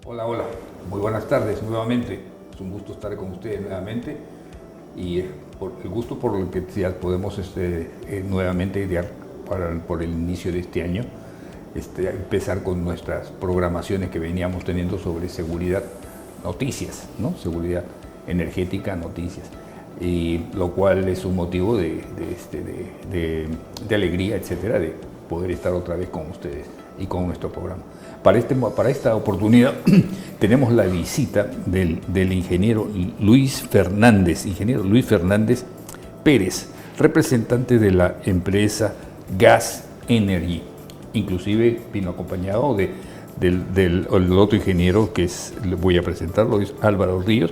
Hola, muy buenas tardes nuevamente. Es un gusto estar con ustedes nuevamente y por el gusto por el que ya podemos nuevamente idear por el inicio de este año, empezar con nuestras programaciones que veníamos teniendo sobre seguridad, noticias, ¿no? Seguridad energética, noticias, y lo cual es un motivo de alegría, etcétera, de poder estar otra vez con ustedes y con nuestro programa. Para esta oportunidad tenemos la visita del ingeniero Luis Fernández Pérez, representante de la empresa Gas Energy. Inclusive vino acompañado del otro ingeniero que le voy a presentarlo, es Álvaro Ríos,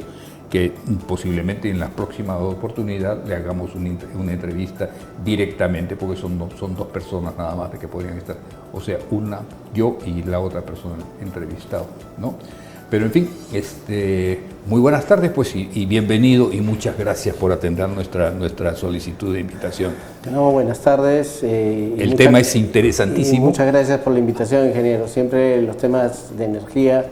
que posiblemente en la próxima oportunidad le hagamos una entrevista directamente, porque son dos personas nada más de que podrían estar, o sea, yo y la otra persona entrevistado, ¿no? Pero en fin, muy buenas tardes pues y bienvenido y muchas gracias por atender nuestra solicitud de invitación. No, buenas tardes. El tema es interesantísimo. Muchas gracias por la invitación, ingeniero. Siempre los temas de energía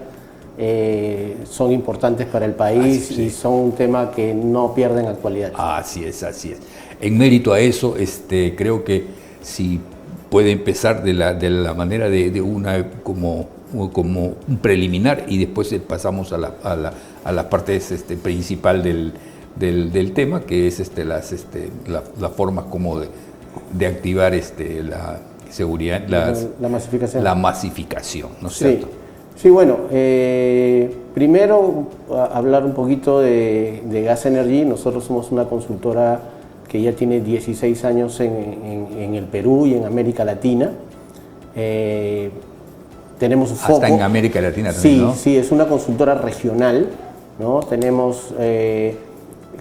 son importantes para el país y son un tema que no pierden actualidad. Así es. En mérito a eso, creo que si puede empezar de la manera de una como un preliminar y después pasamos a la parte principal del tema, que es la forma como de activar la seguridad, la masificación, ¿no es cierto? Sí, bueno, primero hablar un poquito de Gas Energy. Nosotros somos una consultora que ya tiene 16 años en el Perú y en América Latina. Tenemos un foco. Hasta en América Latina también, sí, ¿no? Sí, es una consultora regional, ¿no? Tenemos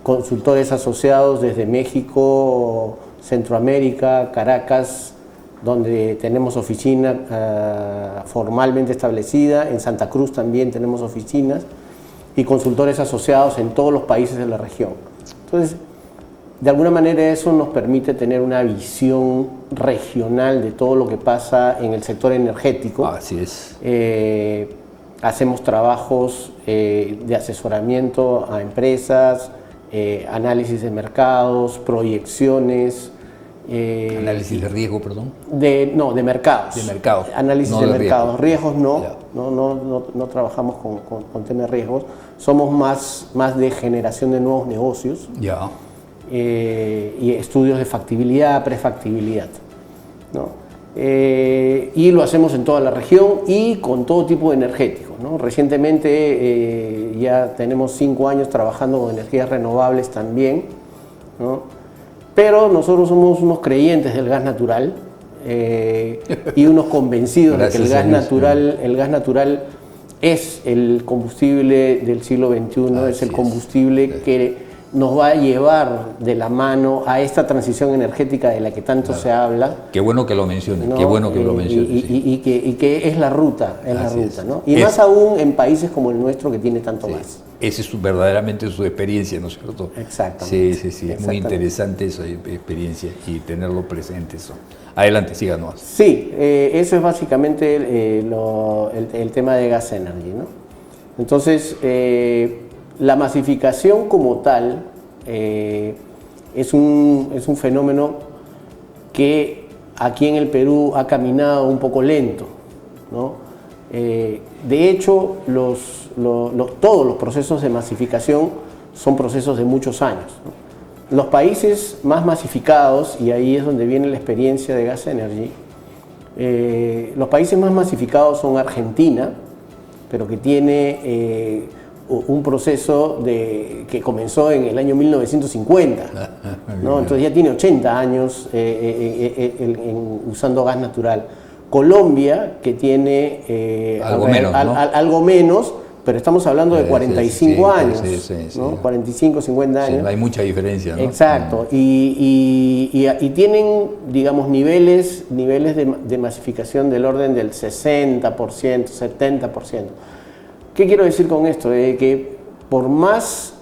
consultores asociados desde México, Centroamérica, Caracas, donde tenemos oficina formalmente establecida. En Santa Cruz también tenemos oficinas y consultores asociados en todos los países de la región. Entonces, de alguna manera eso nos permite tener una visión regional de todo lo que pasa en el sector energético. Así es. Hacemos trabajos de asesoramiento a empresas, análisis de mercados, proyecciones. Análisis de riesgo, perdón. De mercados. De mercados. Análisis no de mercados. Riesgos no. Ya. No trabajamos con temas de riesgos. Somos más de generación de nuevos negocios. Ya. Y estudios de factibilidad, prefactibilidad, ¿no? Y lo hacemos en toda la región y con todo tipo de energéticos, ¿no? Recientemente ya tenemos 5 años trabajando con energías renovables también, ¿no? Pero nosotros somos unos creyentes del gas natural y unos convencidos de que el gas natural es el combustible del siglo XXI, es el combustible que nos va a llevar de la mano a esta transición energética de la que tanto se habla. Qué bueno que lo menciones, ¿no? Qué bueno que lo menciones. Y que es la ruta, ¿no? Y más aún en países como el nuestro que tiene tanto gas. Esa es verdaderamente su experiencia, ¿no es cierto? Exactamente. Sí, es muy interesante esa experiencia y tenerlo presente eso. Adelante, síganos. Sí, eso es básicamente el tema de Gas Energy, ¿no? Entonces, la masificación como tal es un fenómeno que aquí en el Perú ha caminado un poco lento, ¿no? De hecho, todos los procesos de masificación son procesos de muchos años, ¿no? Los países más masificados, y ahí es donde viene la experiencia de Gas Energy, los países más masificados son Argentina, pero que tiene un proceso que comenzó en el año 1950, ¿no? Entonces ya tiene 80 años usando gas natural. Colombia, que tiene algo menos, pero estamos hablando de 45 años, ¿no? Sí. 45, 50 años. Sí, hay mucha diferencia, ¿no? Exacto, y tienen, digamos, niveles de masificación del orden del 60%, 70%. ¿Qué quiero decir con esto? Que por más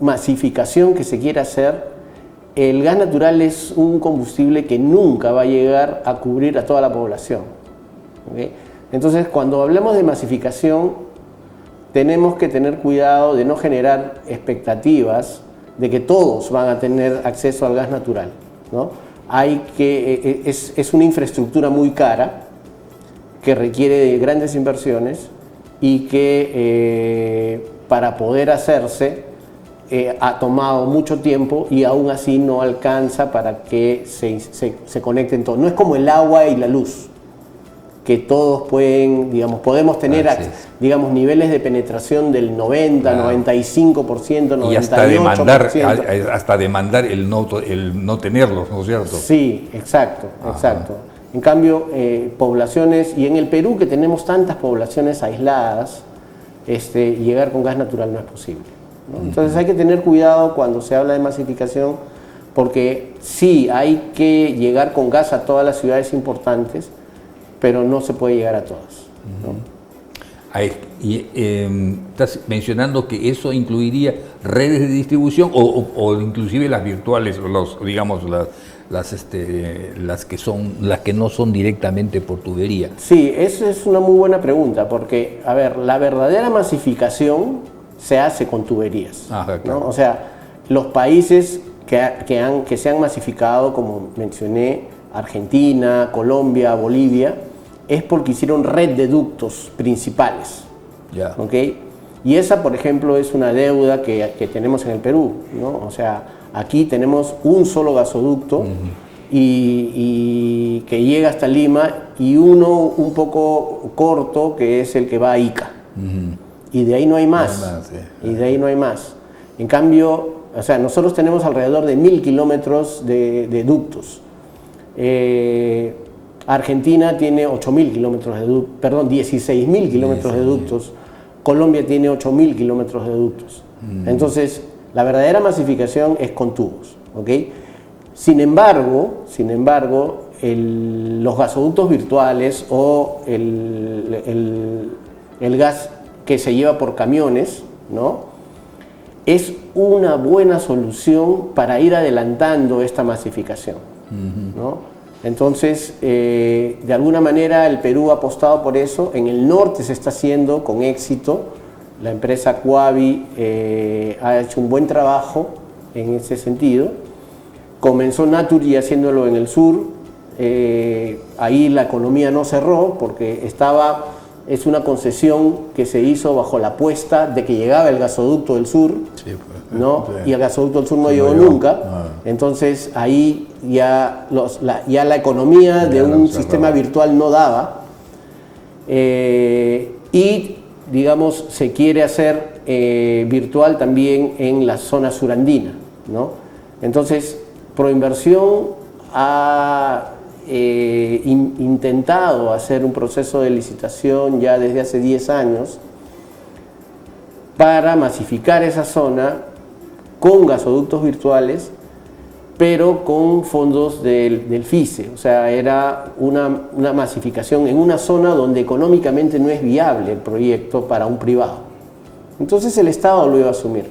masificación que se quiera hacer, el gas natural es un combustible que nunca va a llegar a cubrir a toda la población. ¿Okay? Entonces, cuando hablemos de masificación, tenemos que tener cuidado de no generar expectativas de que todos van a tener acceso al gas natural, ¿no? Es una infraestructura muy cara que requiere de grandes inversiones y que para poder hacerse ha tomado mucho tiempo y aún así no alcanza para que se conecten todos. No es como el agua y la luz, que todos pueden, digamos, podemos tener, digamos, niveles de penetración del 90, claro, 95%, 98%. Y hasta demandar el no tenerlos, ¿no es cierto? Sí, exacto. En cambio, poblaciones, y en el Perú que tenemos tantas poblaciones aisladas, llegar con gas natural no es posible, ¿no? Entonces hay que tener cuidado cuando se habla de masificación, porque sí, hay que llegar con gas a todas las ciudades importantes, pero no se puede llegar a todas, ¿no? Estás mencionando que eso incluiría redes de distribución o inclusive las virtuales, las que no son directamente por tubería. Sí, esa es una muy buena pregunta, porque, a ver, la verdadera masificación se hace con tuberías, claro, ¿no? O sea, los países que se han masificado, como mencioné, Argentina, Colombia, Bolivia, es porque hicieron red de ductos principales, ¿okay? Y esa, por ejemplo, es una deuda que tenemos en el Perú, ¿no? O sea, aquí tenemos un solo gasoducto y que llega hasta Lima, y uno un poco corto que es el que va a Ica, y de ahí no hay más, y de ahí no hay más. En cambio, o sea, nosotros tenemos alrededor de 1000 kilómetros de ductos. Argentina tiene 8.000 kilómetros de ductos, perdón, 16.000 kilómetros de ductos. Colombia tiene 8.000 kilómetros de ductos. Entonces, la verdadera masificación es con tubos, ¿ok? Sin embargo, los gasoductos virtuales o el gas que se lleva por camiones, ¿no?, es una buena solución para ir adelantando esta masificación, ¿no? Entonces, de alguna manera el Perú ha apostado por eso. En el norte se está haciendo con éxito. La empresa Coavi ha hecho un buen trabajo en ese sentido. Comenzó Naturgy haciéndolo en el sur. Ahí la economía no cerró porque es una concesión que se hizo bajo la apuesta de que llegaba el gasoducto del sur, ¿no? Y el gasoducto del sur no llegó nunca. Entonces ahí ya la economía de un sistema virtual no daba, y digamos se quiere hacer virtual también en la zona surandina, ¿no? Entonces Proinversión ha intentado hacer un proceso de licitación ya desde hace 10 años para masificar esa zona con gasoductos virtuales, pero con fondos del FICE. O sea, era una masificación en una zona donde económicamente no es viable el proyecto para un privado. Entonces el Estado lo iba a asumir.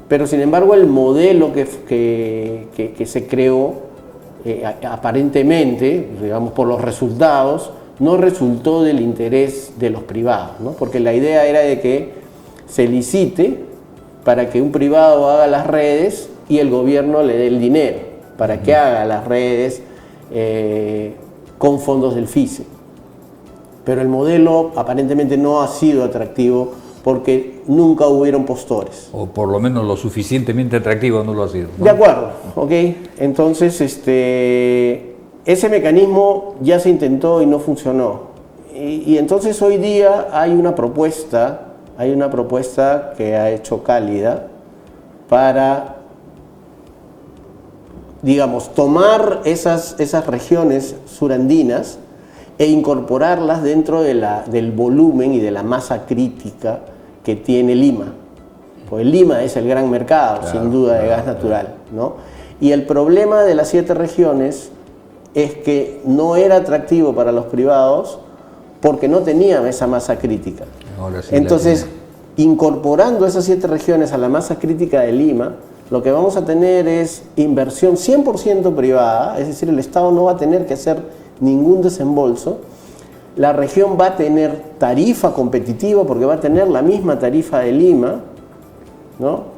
Pero sin embargo el modelo que se creó, aparentemente, digamos por los resultados, no resultó del interés de los privados, ¿no? Porque la idea era de que se licite para que un privado haga las redes y el gobierno le dé el dinero para que haga las redes con fondos del FICE. Pero el modelo aparentemente no ha sido atractivo porque nunca hubieron postores. O por lo menos lo suficientemente atractivo no lo ha sido, ¿no? De acuerdo, ¿ok? Entonces, ese mecanismo ya se intentó y no funcionó. Y entonces hoy día hay una propuesta que ha hecho Cálida para, digamos, tomar esas regiones surandinas e incorporarlas dentro del volumen y de la masa crítica que tiene Lima. Pues Lima es el gran mercado, Claro, sin duda, de gas natural, ¿no? Y el problema de las 7 regiones es que no era atractivo para los privados porque no tenían esa masa crítica. Ahora sí la Entonces, incorporando esas 7 regiones a la masa crítica de Lima, lo que vamos a tener es inversión 100% privada, es decir, el Estado no va a tener que hacer ningún desembolso. La región va a tener tarifa competitiva porque va a tener la misma tarifa de Lima, ¿no?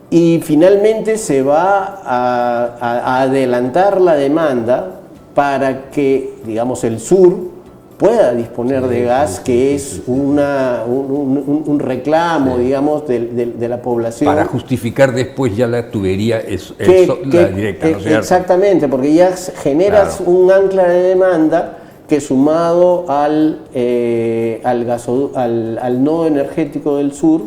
Y finalmente se va a adelantar la demanda para que, digamos, el sur pueda disponer de gas, que es un reclamo, digamos, de la población. Para justificar después ya la tubería la directa, ¿no es cierto? Exactamente, porque ya generas un ancla de demanda que, sumado al nodo energético del sur,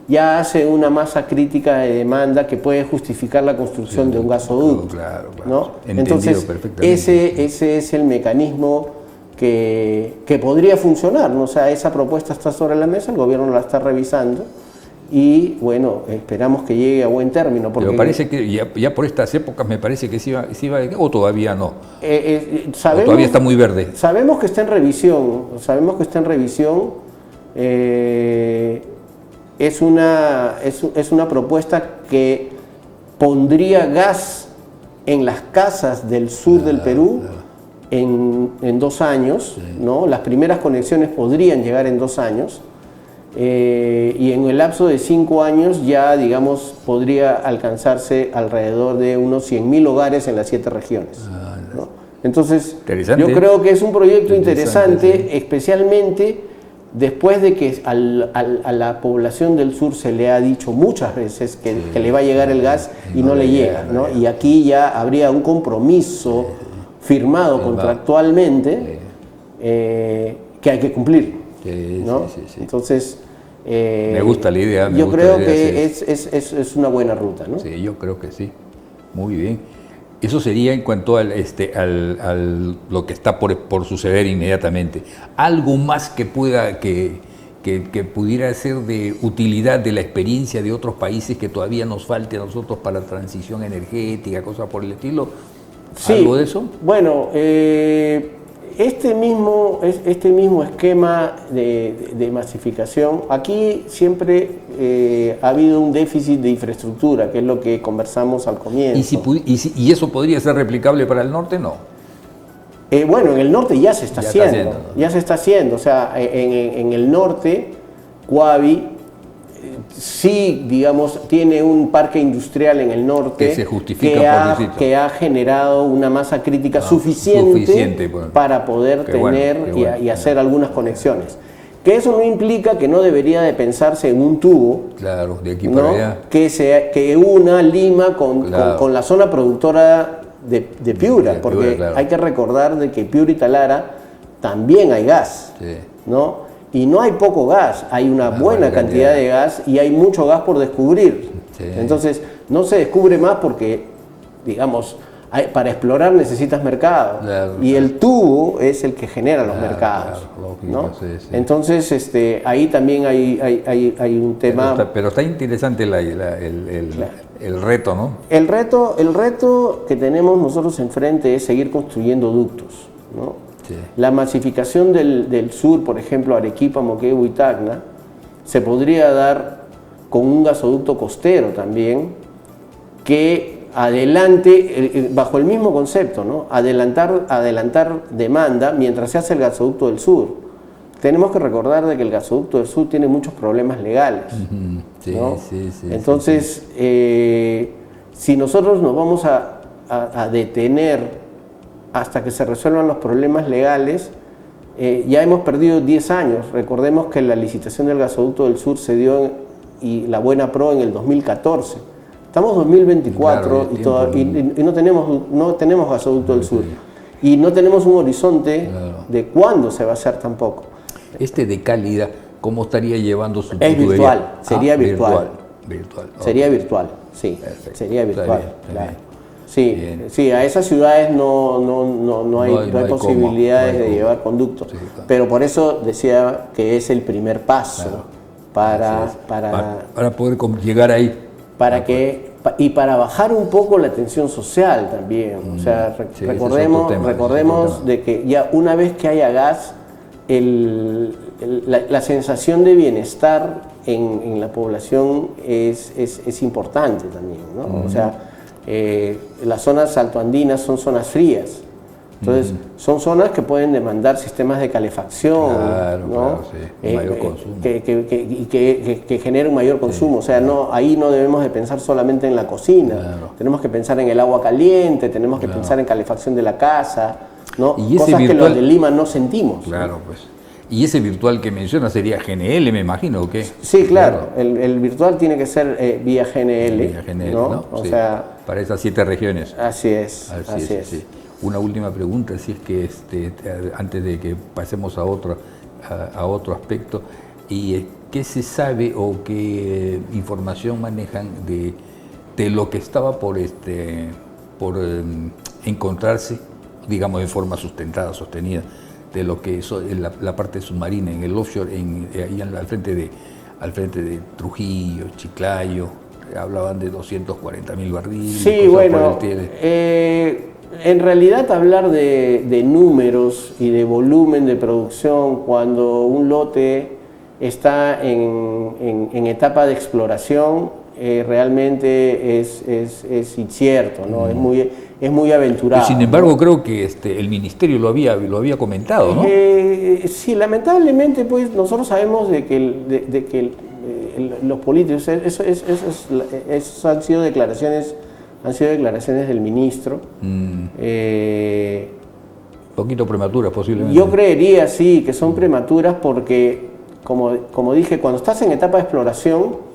ya hace una masa crítica de demanda que puede justificar la construcción de un gasoducto. Claro. ¿no? Entendido Entonces, perfectamente. ese es el mecanismo que podría funcionar, ¿no? O sea, esa propuesta está sobre la mesa, el gobierno la está revisando y, bueno, esperamos que llegue a buen término. Porque pero parece que ya por estas épocas me parece que sí iba o todavía no. Sabemos, o todavía está muy verde. Sabemos que está en revisión, es una propuesta que pondría gas en las casas del sur del Perú en 2 años, ¿no? Las primeras conexiones podrían llegar en 2 años, y en el lapso de 5 años ya, digamos, podría alcanzarse alrededor de unos 100.000 hogares en las 7 regiones, ¿no? Entonces, yo creo que es un proyecto interesante, especialmente después de que a la población del sur se le ha dicho muchas veces que le va a llegar el gas y no le llega, ¿no? Y aquí ya habría un compromiso firmado contractualmente que hay que cumplir, ¿no? Entonces, me gusta la idea. Yo creo que es una buena ruta, ¿no? Sí, yo creo que sí. Muy bien. Eso sería en cuanto al lo que está por suceder inmediatamente. Algo más que pudiera ser de utilidad de la experiencia de otros países que todavía nos falte a nosotros para la transición energética, cosas por el estilo. Sí, ¿algo de eso? Bueno, este mismo esquema de masificación, aquí siempre ha habido un déficit de infraestructura, que es lo que conversamos al comienzo. ¿Y eso podría ser replicable para el norte? No. Bueno, en el norte ya se está haciendo. O sea, en el norte, Coavi sí, digamos, tiene un parque industrial en el norte que se justifica que ha generado una masa crítica suficiente para poder tener y hacer algunas conexiones. Que eso no implica que no debería de pensarse en un tubo, claro, de aquí para allá, que una Lima con la zona productora de Piura, porque hay que recordar de que Piura y Talara también hay gas, ¿no? Y no hay poco gas, hay una buena cantidad de gas y hay mucho gas por descubrir. Entonces, no se descubre más porque, digamos, para explorar necesitas mercado. Y el tubo es el que genera los mercados. ¿No? Entonces, ahí también hay un tema. Pero está interesante el reto, ¿no? El reto que tenemos nosotros enfrente es seguir construyendo ductos, ¿no? La masificación del sur, por ejemplo, Arequipa, Moquegua y Tacna, se podría dar con un gasoducto costero también, que adelante, bajo el mismo concepto, ¿no? Adelantar demanda mientras se hace el gasoducto del sur. Tenemos que recordar de que el gasoducto del sur tiene muchos problemas legales, ¿no? Entonces, si nosotros nos vamos a detener hasta que se resuelvan los problemas legales, ya hemos perdido 10 años. Recordemos que la licitación del gasoducto del sur se dio y la buena pro en el 2014. Estamos en 2024 y no tenemos gasoducto del sur. Y no tenemos un horizonte de cuándo se va a hacer tampoco. De Cálida, ¿cómo estaría llevando su Es virtual, sería virtual. Virtual. Sería virtual, sí. Perfecto. Sería virtual, Está bien. Sí, Bien. sí, a esas ciudades no hay no hay posibilidades cómo, no hay de cómo. llevar conductos. Sí, claro. Pero por eso decía que es el primer paso Claro. para, Así es. para, Para poder llegar ahí. y para bajar un poco la tensión social también. O sea, sí, ese es recordemos, otro tema, recordemos ese es otro tema. de que ya una vez que haya gas, la sensación de bienestar en la población es importante también, ¿no? O sea, las zonas altoandinas son zonas frías. Entonces, son zonas que pueden demandar sistemas de calefacción, Claro, ¿no? claro, sí, mayor consumo. Que genere un mayor consumo. O sea, ahí no debemos de pensar solamente en la cocina. Claro. Tenemos que pensar en el agua caliente, tenemos que pensar en calefacción de la casa, ¿no? Y ese Cosas que virtual- los de Lima no sentimos. Claro, pues. Y ese virtual que menciona sería GNL, me imagino, ¿o qué? Sí, claro. El virtual tiene que ser vía GNL, Vía GNL, ¿no? ¿no? O Sí, sea, para esas 7 regiones. así es, así es. Sí. Una última pregunta, si es que antes de que pasemos a otro aspecto, y ¿qué se sabe o qué información manejan de lo que estaba por encontrarse, digamos, de forma sustentada, sostenida, de lo que es la parte submarina en el offshore, ahí al frente de Trujillo, Chiclayo? Hablaban de 240.000 barriles. Sí, cosas bueno, por el estilo. en realidad hablar de números y de volumen de producción cuando un lote está en etapa de exploración realmente es incierto, ¿no? Es muy aventurado. Sin embargo, creo que el ministerio lo había comentado, ¿no? Sí, lamentablemente, pues nosotros sabemos de que los políticos, eso han sido declaraciones del ministro. Poquito prematuras, posiblemente. Yo creería, sí, que son prematuras porque, como dije, cuando estás en etapa de exploración,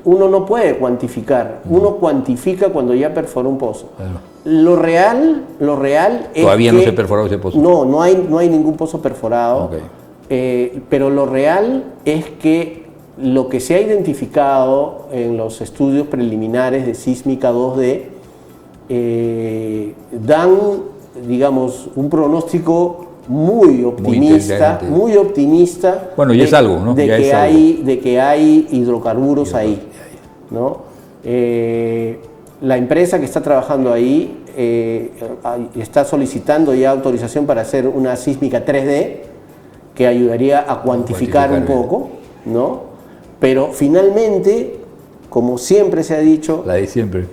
uno no puede cuantificar. Uno cuantifica cuando ya perforó un pozo. Claro. Lo real es Todavía que no se ha perforado ese pozo. no hay ningún pozo perforado. Ok. Pero lo real es que lo que se ha identificado en los estudios preliminares de sísmica 2D dan, digamos, un pronóstico muy optimista. Bueno, ya es algo, ¿no? De Ya que es algo. de que hay hidrocarburos ahí, ¿no? La empresa que está trabajando ahí está solicitando ya autorización para hacer una sísmica 3D que ayudaría a cuantificar un poco, ¿no? Pero finalmente, como siempre se ha dicho, La de siempre.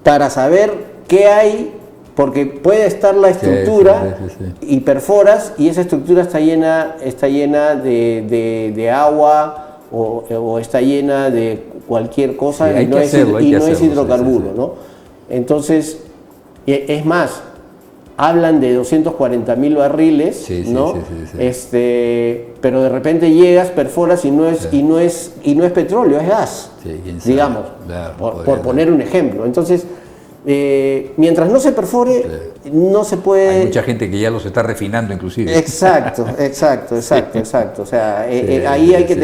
para saber qué hay, porque puede estar la estructura sí. y perforas y esa estructura está llena de agua o está llena de cualquier cosa Sí, hay y no que es hacerlo, hay que es hacerlo, hidrocarburo, sí. ¿no? Entonces, es más, hablan de 240.000 barriles, ¿no? Sí. Pero de repente llegas, perforas y no es petróleo, es gas, Sí, quién sabe. digamos, Claro, por poner un ejemplo. Entonces, mientras no se perfore, no se puede. Hay mucha gente que ya los está refinando, inclusive. Exacto. O sea, ahí hay que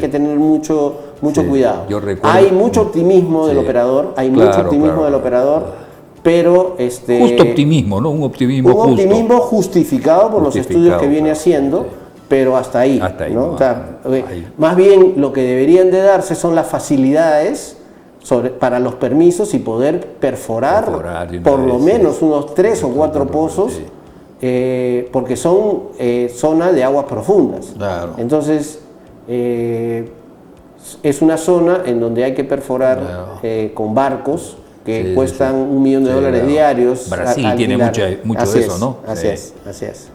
tener mucho cuidado. Yo recuerdo. Hay mucho optimismo del Sí. operador, Claro. pero Justo optimismo, ¿no? Un optimismo un justo. optimismo justificado por los estudios que viene claro, haciendo, sí. pero hasta ahí. Hasta ahí, ¿no? no, O sea, ahí. más bien lo que deberían de darse son las facilidades para los permisos y poder perforar de una por lo vez, menos sí. unos 3 o 4 pozos, sí. porque son zonas de aguas profundas. Claro. Entonces, es una zona en donde hay que perforar con barcos que cuestan $1 millón claro. diarios. Brasil tiene alquilar. mucho Así de eso, es, ¿no? Así Sí. es, así es.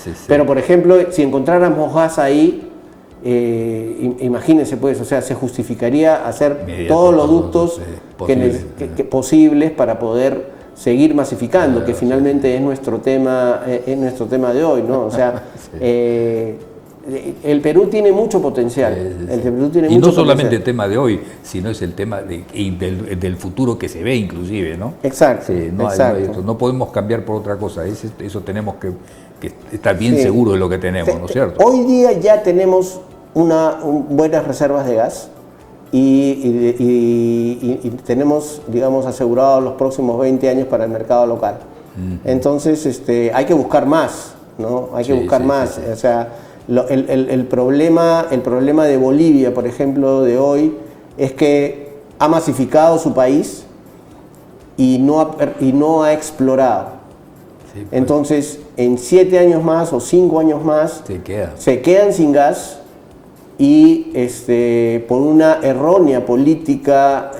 Sí. Pero, por ejemplo, si encontráramos gas ahí, imagínense, pues, o sea, se justificaría hacer todos los ductos posibles para poder seguir masificando, que finalmente es nuestro tema de hoy, ¿no? O sea, el Perú tiene mucho potencial. El Perú tiene y mucho no solamente potencial. el tema de hoy, sino es el tema del futuro que se ve, inclusive, ¿no? Exacto. Sí, exacto. no podemos cambiar por otra cosa. Eso tenemos que estar bien seguros de lo que tenemos, ¿no es cierto? Hoy día ya tenemos buenas reservas de gas y tenemos, digamos, asegurados los próximos 20 años para el mercado local. Entonces, hay que buscar más, ¿no? Hay que buscar más. O sea, el problema de Bolivia, por ejemplo, de hoy, es que ha masificado su país y no ha explorado. Sí, pues. Entonces, en 7 años más o 5 años más, se quedan sin gas y por una errónea política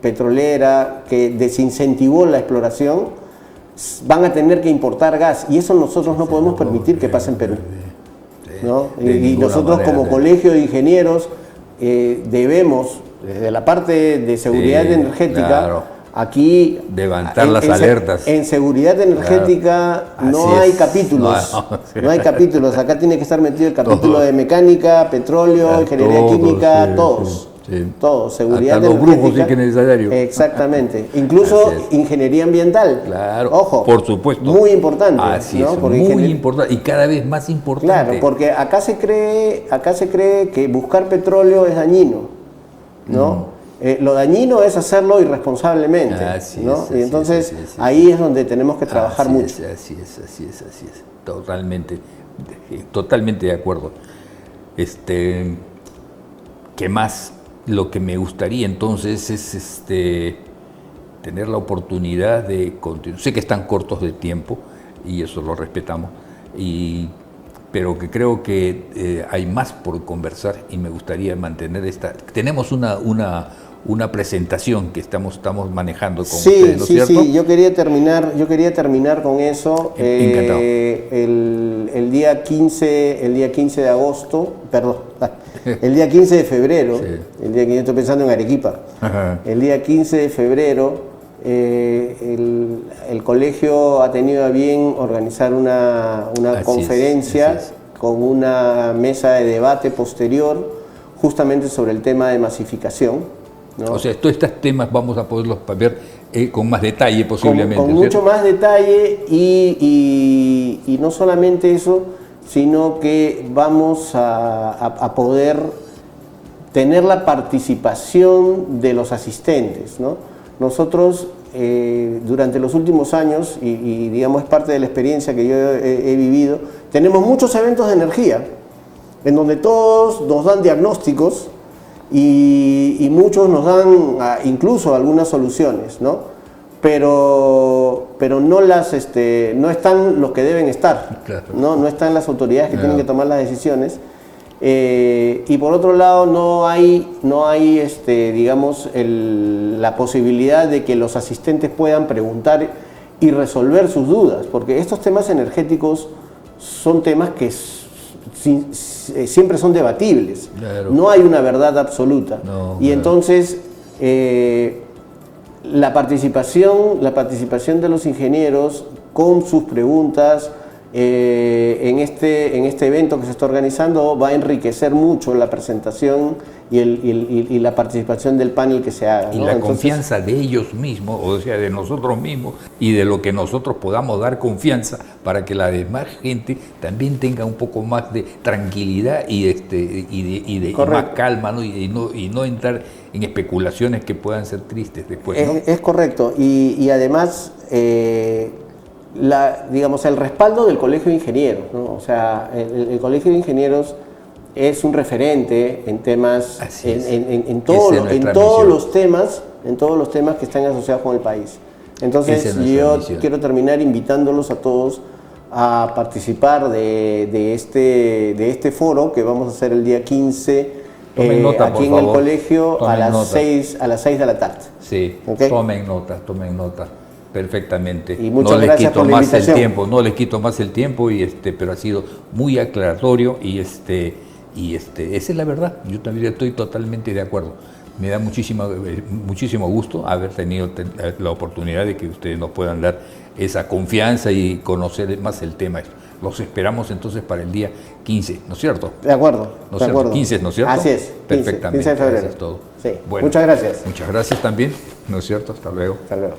petrolera que desincentivó la exploración, van a tener que importar gas y eso nosotros no podemos permitir que pase en Perú, ¿no? Y nosotros como colegio de ingenieros debemos, desde la parte de seguridad energética, aquí levantar las alertas. En seguridad energética no hay capítulos, no hay capítulos. Acá tiene que estar metido el capítulo de mecánica, petróleo, ingeniería química, todos. Todos, seguridad hasta energética. Los brujos sí que es necesario. Exactamente. Incluso ingeniería ambiental. Claro. Ojo. Por supuesto. Muy importante. Así ¿no? es, muy importante y cada vez más importante. Claro, porque acá se cree que buscar petróleo es dañino, ¿no? Lo dañino es hacerlo irresponsablemente, ¿no? Y entonces ahí es donde tenemos que trabajar mucho. Así es. Totalmente de acuerdo. ¿Qué más? Lo que me gustaría entonces es tener la oportunidad de continuar. Sé que están cortos de tiempo y eso lo respetamos, pero que creo que hay más por conversar y me gustaría mantener esta. Tenemos una presentación que estamos manejando con ustedes, ¿no es cierto? Sí, yo quería terminar con eso. Encantado. El día 15 de agosto, perdón, el día 15 de febrero, el día que yo estoy pensando en Arequipa, el día 15 de febrero, el colegio ha tenido a bien organizar una conferencia con una mesa de debate posterior, justamente sobre el tema de masificación, ¿no? O sea, todos estos temas vamos a poderlos ver con más detalle posiblemente. Con mucho más detalle y no solamente eso, sino que vamos a poder tener la participación de los asistentes, ¿no? Nosotros durante los últimos años, y digamos es parte de la experiencia que yo he vivido, tenemos muchos eventos de energía, en donde todos nos dan diagnósticos y muchos nos dan incluso algunas soluciones, ¿no? Pero no están los que deben estar, claro. No están las autoridades que tienen que tomar las decisiones, y por otro lado no hay digamos la posibilidad de que los asistentes puedan preguntar y resolver sus dudas, porque estos temas energéticos son temas que siempre son debatibles, claro. No hay una verdad absoluta, y entonces la participación de los ingenieros con sus preguntas en este evento que se está organizando va a enriquecer mucho la presentación y la participación del panel que se haga, ¿no? Y la confianza de ellos mismos, o sea, de nosotros mismos y de lo que nosotros podamos dar confianza para que la demás gente también tenga un poco más de tranquilidad y de más calma, ¿no? Y no entrar en especulaciones que puedan ser tristes después, ¿no? Es correcto, y además digamos el respaldo del Colegio de Ingenieros, ¿no? O sea, el Colegio de Ingenieros es un referente en temas, en todos los temas que están asociados con el país. Entonces yo quiero terminar invitándolos a todos a participar de este foro que vamos a hacer el día 15 aquí en el colegio a las 6 de la tarde. Sí, ¿okay? Tomen nota. Perfectamente. Y muchas gracias por la invitación. No les quito más el tiempo, pero ha sido muy aclaratorio y esa es la verdad. Yo también estoy totalmente de acuerdo. Me da muchísimo gusto haber tenido la oportunidad de que ustedes nos puedan dar esa confianza y conocer más el tema. Los esperamos entonces para el día 15, ¿no es cierto? De acuerdo. ¿No es cierto? 15, ¿no es cierto? Así es. Perfectamente. 15 de febrero. Eso es todo. Sí. Bueno, muchas gracias. Muchas gracias también, ¿no es cierto? Hasta luego. Hasta luego.